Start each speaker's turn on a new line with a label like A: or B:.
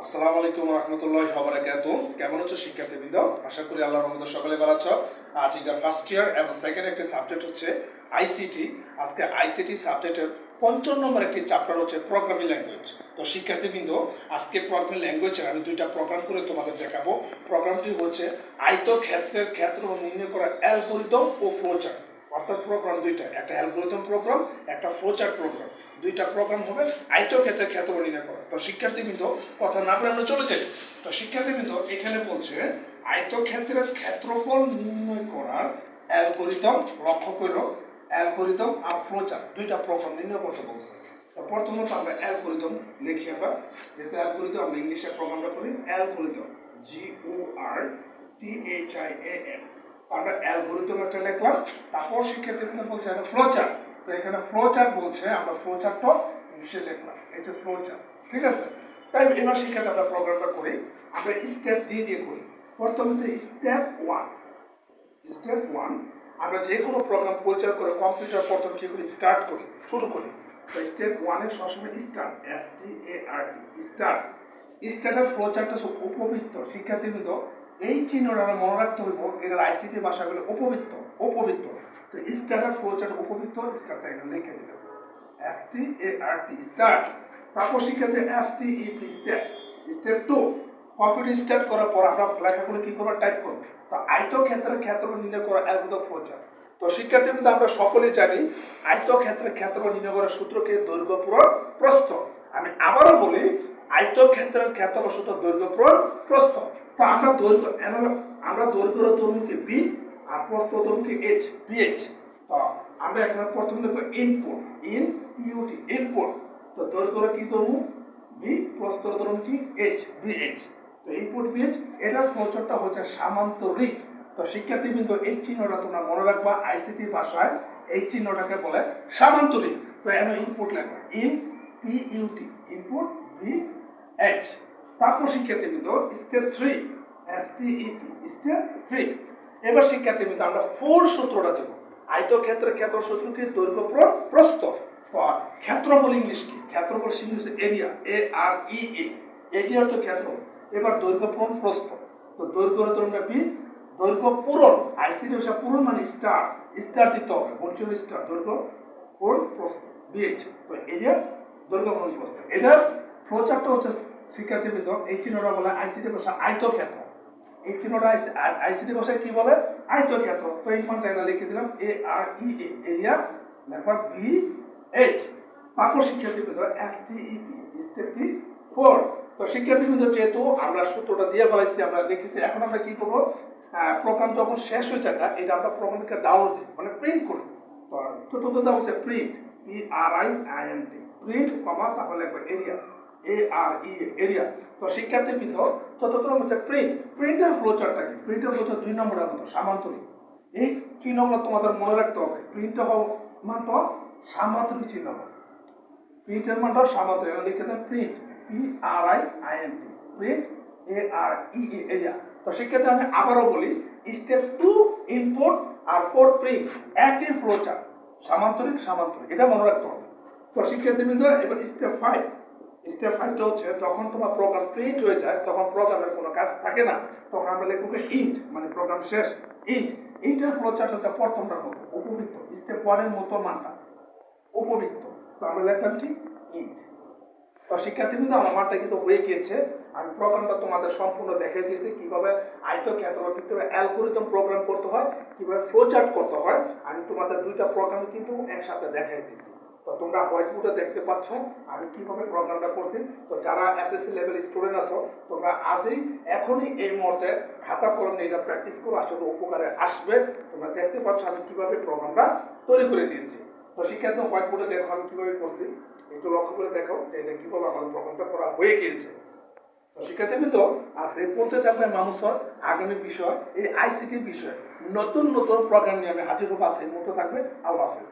A: আসসালামু আলাইকুম রহমতুল্লাহি ওয়া বারাকাতুহু। কেমন আছো শিক্ষার্থীবৃন্দ? আশা করি আল্লাহর রহমতে সকলে ভালো আছো। আজ এটা ফার্স্ট ইয়ার এবং সেকেন্ড একটি সাবজেক্ট হচ্ছে আইসিটি। আজকে আইসিটি সাবজেক্টের ৫৫ নম্বর একটি চ্যাপ্টার হচ্ছে প্রোগ্রামিং ল্যাঙ্গুয়েজ। তো শিক্ষার্থীবৃন্দ, আজকে প্রোগ্রামিং ল্যাঙ্গুয়েজের আমি দুইটা প্রোগ্রাম করে তোমাদের দেখাবো। প্রোগ্রামটি হচ্ছে আয়তক্ষেত্রের ক্ষেত্রফল নির্ণয় করা অ্যালগরিদম ও ফ্লোচার্ট। অর্থাৎ প্রোগ্রাম দুইটা, একটা অ্যালগরিদম প্রোগ্রাম, একটা ফ্লোচার্ট প্রোগ্রাম। দুইটা প্রোগ্রাম হবে আয়তক্ষেত্রের ক্ষেত্রফল নির্ণয় করা। তো শিক্ষার্থীবৃন্দ, কথা না বলে আমরা চলে যাই। তো শিক্ষার্থীবৃন্দ, এখানে বলছে আয়তক্ষেত্রের ক্ষেত্রফল নির্ণয় করার অ্যালগরিদম, লক্ষ্য করো অ্যালগরিদম আর ফ্লোচার্ট দুইটা প্রোগ্রাম নির্ণয় করতে বলছে। তো প্রথমত আমরা অ্যালগরিদম লিখি, আমরা যেহেতু অ্যালগরিদম আমরা ইংলিশে প্রোগ্রামটা করি অ্যালগরিদম, GORTHIAM। আমরা অ্যালগরিদম একটা লিখলাম। তারপর শিক্ষার্থীবৃন্দ বলছে একটা ফ্লোচার্ট। তো এখানে ফ্লোচার্ট বলছে, আমরা ফ্লোচার্টটা ইংলিশে লিখলাম, এই যে ফ্লোচার্ট। ঠিক আছে, তাই এবার শিক্ষার্থী আমরা প্রোগ্রামটা করি, আমরা স্টেপ দিয়ে দিয়ে করি। প্রথমত স্টেপ ওয়ান, আমরা যে কোনো প্রোগ্রাম পরিচালনা করে কম্পিউটার প্রথম কি করি, স্টার্ট করি, শুরু করি। তো স্টেপ ওয়ানে সবসময় স্টার্ট, স্টার্টের ফ্লোচার্টটা উপবৃত্ত। শিক্ষার্থীবৃন্দ, এই চিহ্নটা আমরা মনে রাখতে হইব, এর আইসিটি ভাষাগুলো উপবৃত্ত। তো স্টার্টের ফ্লোচার্ট উপবৃত্ত, স্টার্টটা এখানে লিখে দিলাম, স্টার্ট। তারপর শিক্ষার্থী স্টেপ টু, কম্পিউটার স্টার্ট করার পর আমরা লেখাগুলো কি করবো, টাইপ করবো। তো আয়তক্ষেত্রের ক্ষেত্রফল নির্ণয় করা অ্যালগরিদম ফ্লোচার্ট। তো শিক্ষার্থীবৃন্দ, আমরা সকলেই জানি আয়তক্ষেত্রের ক্ষেত্রফল নির্ণয় করার সূত্রকে দৈর্ঘ্য পূরণ প্রস্থ। আমি আবারও বলি, আয়তক্ষেত্রের ক্ষেত্রফল সূত্র দৈর্ঘ্য পূরণ প্রস্থ। তো আমরা দৈর্ঘ্য দৈর্ঘ্যকে বি আর প্রস্থ দৈর্ঘ্যকে এইচ, বিএইচ। তো আমরা এখানে প্রথম লিখবো ইনপুট। তো দৈর্ঘ্য কি ধরুন বি, প্রস্থ ধরুন কি এইচ, বিএইচ। তো ইনপুট বিএইচ, এটার ফ্লোচার্টটা হচ্ছে সামান্তরিক। তো শিক্ষার্থীবৃন্দ, এই চিহ্নটা তোমরা মনে রাখবা, আইসিটি ভাষায় এই চিহ্নটাকে বলে সামান্তরিক। তো এখানে ইনপুট লেখা ইনপুট বিএইচ। তারপর শিক্ষার্থীবৃন্দ স্টেপ 3, স্টেপ 3। এবার শিক্ষার্থীবৃন্দ আমরা ফোর সূত্রটা দেব। আয়তক্ষেত্রের ক্ষেত্র সূত্র কি, দৈর্ঘ্য প্রস্থ। ক্ষেত্রফল ইংলিশ কি, ক্ষেত্রফল ইংলিশ এরিয়া, AREA, এরিয়া তো ক্ষেত্রফল। এবার দৈর্ঘ্য পূরণ প্রস্থ। তো দৈর্ঘ্য তোমরা বি, দৈর্ঘ্য পূরণ আইসিটি ভাষা পূরণ মানে স্টার দিতে হবে, বলছিল স্টার, দৈর্ঘ্য পূরণ প্রস্থ বিএইচ। তো এরিয়া দৈর্ঘ্য পূরণ প্রস্থ। এটা ফ্লোচার্টটা হচ্ছে শিক্ষার্থীবৃন্দ, এই চিহ্নটা বলে আইসিটি ভাষা আয়তক্ষেত্র। এই চিহ্নটা আইসিটি ভাষায় কি বলে, আয়তক্ষেত্র। তো এই মানটা এটা লিখে দিলাম AREA, এরিয়া লেখা বিএইচ। তারপর শিক্ষার্থীবৃন্দ স্টেপ 4। তো শিক্ষার্থীবৃন্দ, যেহেতু আমরা সূত্রটা দিয়ে ফেলাইছি, আমরা দেখেছি, এখন আমরা কি করবো, প্রোগ্রাম যখন শেষ হয়ে যায় এটা আমরা প্রোগ্রামকে ডাউনলোড দিই, মানে প্রিন্ট করি। তো চতুর্থটা হচ্ছে প্রিন্ট, প্রিন্ট কমা, তাহলে এরিয়া, এরিয়া। তো শিক্ষার্থীবৃন্দ, চতুর্থ হচ্ছে প্রিন্টের ফ্লোচার্টটা কি, প্রিন্টের ফ্লোচার্ট 2 নম্বরের মতো সামান্তরিক। এই চিহ্নগুলো তোমাদের মনে রাখতে হবে। প্রিন্টের মানটা সামান্তরিক চিহ্ন, প্রিন্টের মানটা সামান্তরিক, লিখে দেন প্রিন্ট, প্রিন্ট, এরিয়া। তো শিক্ষার্থী, আমি আবারও বলি, স্টেপ 2 ইনপুট আর 4 প্রিন্ট, একই ফ্লোচার্ট, সামান্তরিক, এটা মনে রাখতে হবে। তো শিক্ষার্থীবৃন্দ, এবার স্টেপ 5টা হচ্ছে যখন তোমার প্রোগ্রাম প্রিন্ট হয়ে যায়, তখন প্রোগ্রামের কোনো কাজ থাকে না, তখন আমরা লিখবো ইন্ট, মানে প্রোগ্রাম শেষ। ইন্টের ফ্লোচার্ট হচ্ছে প্রথমটার মতো উপবৃত্ত, স্টেপ 1 এর মতো মানটা উপবৃত্ত। তো আমরা লিখলাম কি ইন্ট। তো শিক্ষার্থীবৃন্দ, আমার মানটা কিন্তু হয়ে গিয়েছে। আমি প্রোগ্রামটা তোমাদের সম্পূর্ণ দেখিয়ে দিয়েছি, কিভাবে আয়তক্ষেত্রের ভিতরে অ্যালগরিদম প্রোগ্রাম করতে হয়, কিভাবে ফ্লোচার্ট করতে হয়। আমি তোমাদের দুইটা প্রোগ্রাম কিন্তু একসাথে দেখাই দিয়েছি। তো তোমরা হোয়াইট বোর্ডে দেখতে পাচ্ছ আমি কিভাবে প্রোগ্রামটা করছি। তো যারা এসএসসি লেভেল স্টুডেন্ট আছো, তোমরা এখনই এই মুহূর্তে খাতা কলম নিয়ে এটা প্র্যাকটিস করো, আসলে উপকারে আসবে। তোমরা দেখতে পাচ্ছ আমি কিভাবে প্রোগ্রামটা তৈরি করে দিয়েছি। তো শিক্ষার্থী, হোয়াইট বোর্ডে দেখো আমি কিভাবে করছি, একটু লক্ষ্য করে দেখো যে এটা কিভাবে আমাদের প্রোগ্রামটা করা হয়ে গিয়েছে। তো শিক্ষার্থীবৃন্দ, আজ এই পর্যন্ত থাকবে মানুষের আগামী বিষয়, এই আইসিটি বিষয় নতুন প্রোগ্রাম নিয়ে আমি হাজির হবো। আজ এই মুহূর্তে থাকবে, আল্লাহ হাফেজ।